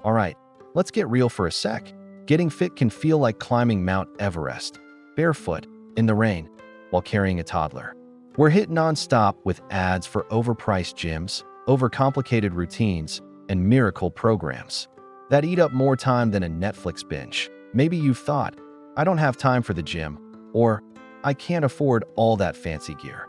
Alright, let's get real for a sec. Getting fit can feel like climbing Mount Everest, barefoot, in the rain, while carrying a toddler. We're hit non-stop with ads for overpriced gyms, overcomplicated routines, and miracle programs that eat up more time than a Netflix binge. Maybe you've thought, I don't have time for the gym, or I can't afford all that fancy gear.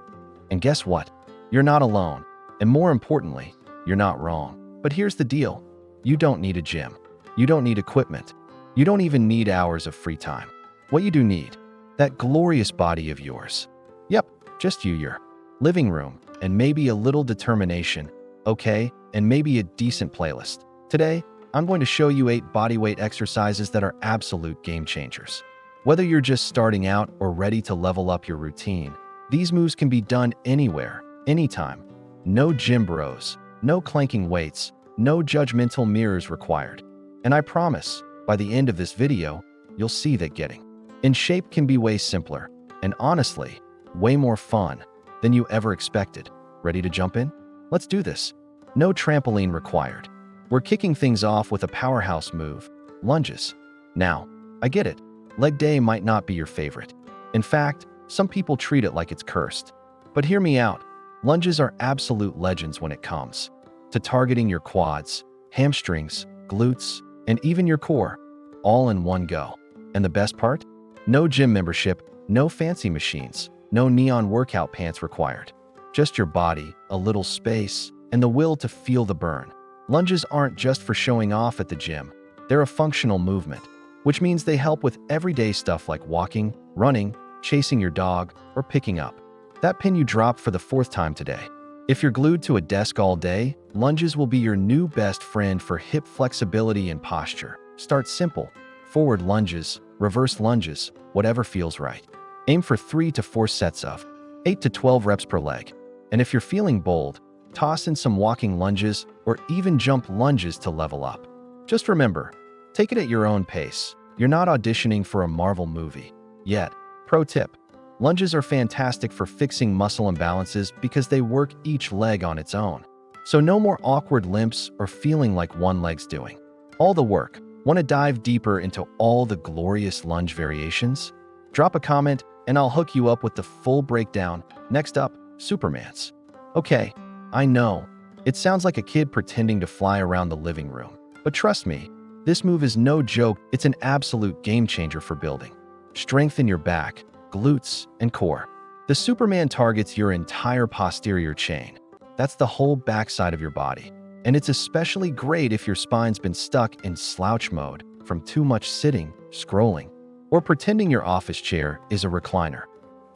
And guess what? You're not alone. And more importantly, you're not wrong. But here's the deal. You don't need a gym. You don't need equipment. You don't even need hours of free time. What you do need, that glorious body of yours. Yep, just you, your living room, and maybe a little determination, okay, and maybe a decent playlist. Today, I'm going to show you 8 bodyweight exercises that are absolute game changers. Whether you're just starting out or ready to level up your routine, these moves can be done anywhere, anytime. No gym bros, no clanking weights, no judgmental mirrors required. And I promise, by the end of this video, you'll see that getting in shape can be way simpler, and honestly, way more fun than you ever expected. Ready to jump in? Let's do this. No trampoline required. We're kicking things off with a powerhouse move, lunges. Now, I get it. Leg day might not be your favorite. In fact, some people treat it like it's cursed. But hear me out. Lunges are absolute legends when it comes to targeting your quads, hamstrings, glutes, and even your core, all in one go. And the best part? No gym membership, no fancy machines, no neon workout pants required. Just your body, a little space, and the will to feel the burn. Lunges aren't just for showing off at the gym. They're a functional movement, which means they help with everyday stuff like walking, running, chasing your dog, or picking up that pin you dropped for the 4th time today. If you're glued to a desk all day, lunges will be your new best friend for hip flexibility and posture. Start simple. Forward lunges, reverse lunges, whatever feels right. Aim for 3 to 4 sets of 8 to 12 reps per leg. And if you're feeling bold, toss in some walking lunges or even jump lunges to level up. Just remember, take it at your own pace. You're not auditioning for a Marvel movie yet. Pro tip. Lunges are fantastic for fixing muscle imbalances because they work each leg on its own. So no more awkward limps or feeling like one leg's doing all the work. Want to dive deeper into all the glorious lunge variations? Drop a comment and I'll hook you up with the full breakdown. Next up, Supermans. Okay, I know, it sounds like a kid pretending to fly around the living room. But trust me, this move is no joke. It's an absolute game changer for building strength in your back, glutes, and core. The Superman targets your entire posterior chain. That's the whole backside of your body. And it's especially great if your spine's been stuck in slouch mode from too much sitting, scrolling, or pretending your office chair is a recliner.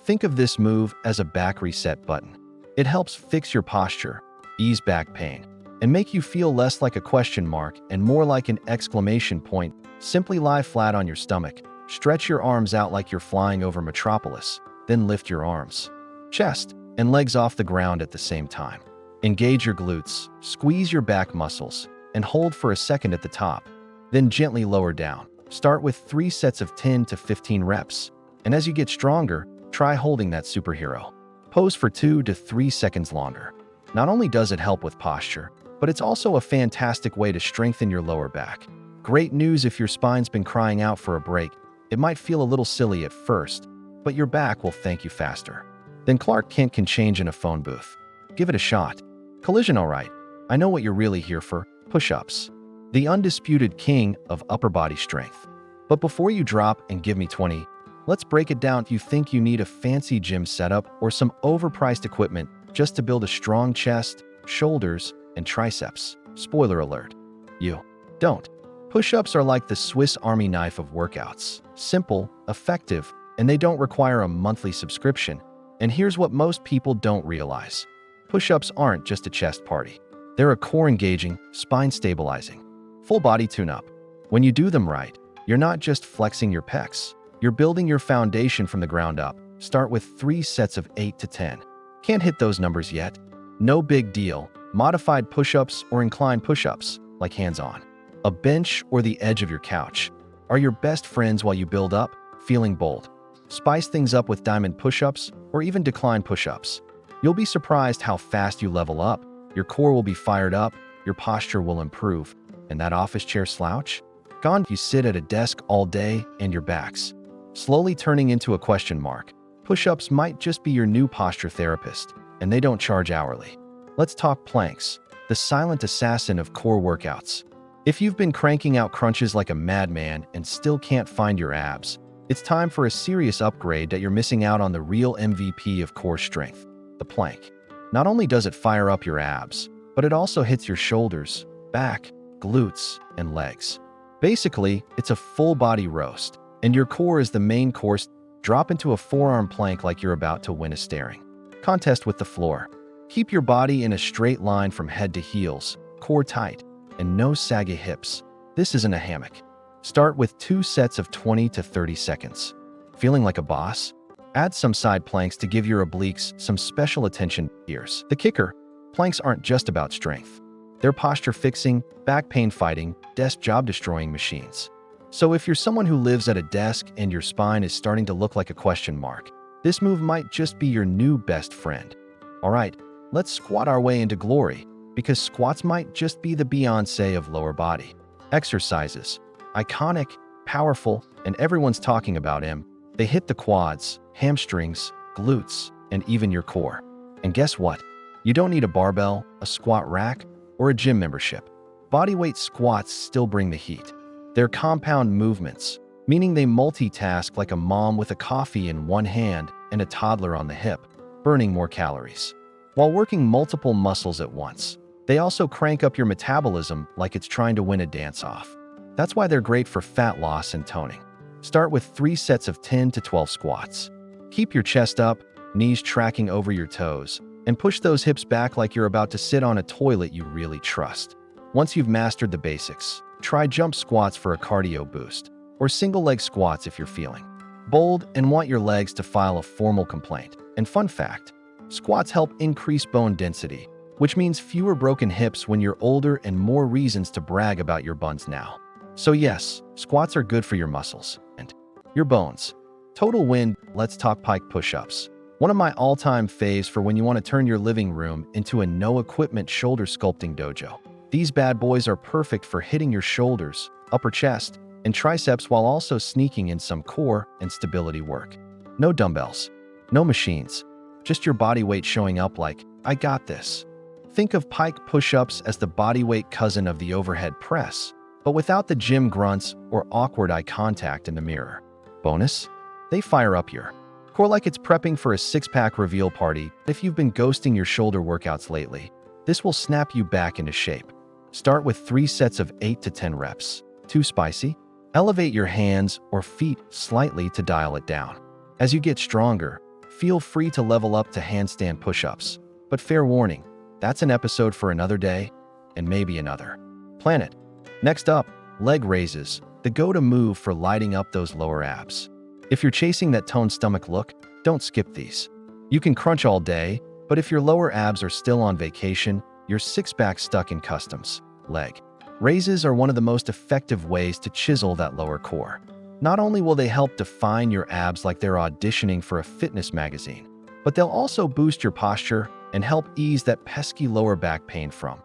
Think of this move as a back reset button. It helps fix your posture, ease back pain, and make you feel less like a question mark and more like an exclamation point. Simply lie flat on your stomach, stretch your arms out like you're flying over Metropolis, then lift your arms, chest, and legs off the ground at the same time. Engage your glutes, squeeze your back muscles, and hold for a second at the top. Then gently lower down. Start with 3 sets of 10 to 15 reps. And as you get stronger, try holding that superhero pose for 2 to 3 seconds longer. Not only does it help with posture, but it's also a fantastic way to strengthen your lower back. Great news if your spine's been crying out for a break. It might feel a little silly at first, but your back will thank you faster than Clark Kent can change in a phone booth. Give it a shot. Collision, alright. I know what you're really here for. Push-ups. The undisputed king of upper body strength. But before you drop and give me 20, let's break it down. You think you need a fancy gym setup or some overpriced equipment just to build a strong chest, shoulders, and triceps? Spoiler alert. You don't. Push-ups are like the Swiss Army knife of workouts. Simple, effective, and they don't require a monthly subscription. And here's what most people don't realize. Push-ups aren't just a chest party. They're a core-engaging, spine-stabilizing, full-body tune-up. When you do them right, you're not just flexing your pecs. You're building your foundation from the ground up. Start with 3 sets of 8 to 10. Can't hit those numbers yet? No big deal. Modified push-ups or inclined push-ups, like hands-on a bench or the edge of your couch, are your best friends while you build up. Feeling bold? Spice things up with diamond push-ups or even decline push-ups. You'll be surprised how fast you level up. Your core will be fired up, your posture will improve, And that office chair slouch? Gone. You sit at a desk all day and your back's slowly turning into a question mark. Push-ups might just be your new posture therapist, and they don't charge hourly. Let's talk planks, the silent assassin of core workouts. If you've been cranking out crunches like a madman and still can't find your abs, it's time for a serious upgrade that you're missing out on the real MVP of core strength, the plank. Not only does it fire up your abs, but it also hits your shoulders, back, glutes, and legs. Basically, it's a full-body roast, and your core is the main course. Drop into a forearm plank like you're about to win a staring contest with the floor. Keep your body in a straight line from head to heels, core tight, and no saggy hips. This isn't a hammock. Start with 2 sets of 20 to 30 seconds. Feeling like a boss? Add some side planks to give your obliques some special attention. Here's the kicker. Planks aren't just about strength. They're posture fixing, back pain fighting, desk job destroying machines. So if you're someone who lives at a desk and your spine is starting to look like a question mark, this move might just be your new best friend. All right, let's squat our way into glory, because squats might just be the Beyoncé of lower body exercises. Iconic, powerful, and everyone's talking about him. They hit the quads, hamstrings, glutes, and even your core. And guess what? You don't need a barbell, a squat rack, or a gym membership. Bodyweight squats still bring the heat. They're compound movements, meaning they multitask like a mom with a coffee in one hand and a toddler on the hip, burning more calories. While working multiple muscles at once, they also crank up your metabolism like it's trying to win a dance-off. That's why they're great for fat loss and toning. Start with 3 sets of 10 to 12 squats. Keep your chest up, knees tracking over your toes, and push those hips back like you're about to sit on a toilet you really trust. Once you've mastered the basics, try jump squats for a cardio boost, or single leg squats if you're feeling bold and want your legs to file a formal complaint. And fun fact, squats help increase bone density, which means fewer broken hips when you're older and more reasons to brag about your buns now. So yes, squats are good for your muscles and your bones. Total win. Let's talk pike push-ups. One of my all-time faves for when you want to turn your living room into a no-equipment shoulder sculpting dojo. These bad boys are perfect for hitting your shoulders, upper chest, and triceps while also sneaking in some core and stability work. No dumbbells, no machines, just your body weight showing up like, I got this. Think of pike push-ups as the bodyweight cousin of the overhead press, but without the gym grunts or awkward eye contact in the mirror. Bonus? They fire up your core like it's prepping for a six-pack reveal party. If you've been ghosting your shoulder workouts lately, this will snap you back into shape. Start with 3 sets of 8 to 10 reps. Too spicy? Elevate your hands or feet slightly to dial it down. As you get stronger, feel free to level up to handstand push-ups. But fair warning, that's an episode for another day, and maybe another planet. Next up, leg raises, the go-to move for lighting up those lower abs. If you're chasing that toned stomach look, don't skip these. You can crunch all day, but if your lower abs are still on vacation, your six-pack stuck in customs. Leg raises are one of the most effective ways to chisel that lower core. Not only will they help define your abs like they're auditioning for a fitness magazine, but they'll also boost your posture and help ease that pesky lower back pain from,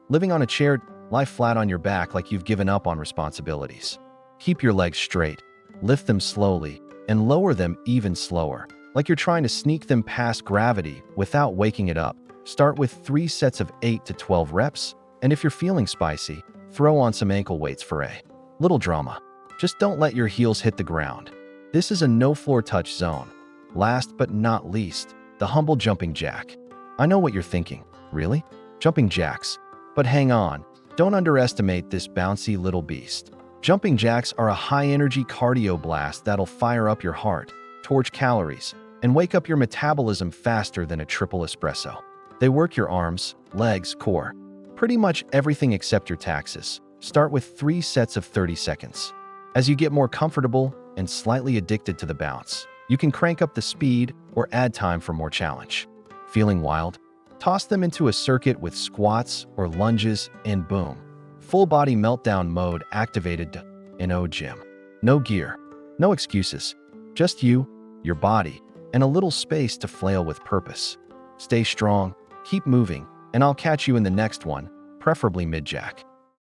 living on a chair. Lie flat on your back like you've given up on responsibilities. Keep your legs straight, lift them slowly, and lower them even slower, like you're trying to sneak them past gravity without waking it up. Start with 3 sets of 8 to 12 reps, and if you're feeling spicy, throw on some ankle weights for a little drama. Just don't let your heels hit the ground. This is a no-floor touch zone. Last but not least, the humble jumping jack. I know what you're thinking. Really? Jumping jacks? But hang on. Don't underestimate this bouncy little beast. Jumping jacks are a high-energy cardio blast that'll fire up your heart, torch calories, and wake up your metabolism faster than a triple espresso. They work your arms, legs, core, pretty much everything except your taxes. Start with 3 sets of 30 seconds. As you get more comfortable and slightly addicted to the bounce, you can crank up the speed or add time for more challenge. Feeling wild? Toss them into a circuit with squats or lunges and boom. Full body meltdown mode activated. No gym, no gear, no excuses. Just you, your body, and a little space to flail with purpose. Stay strong, keep moving, and I'll catch you in the next one, preferably mid-jack.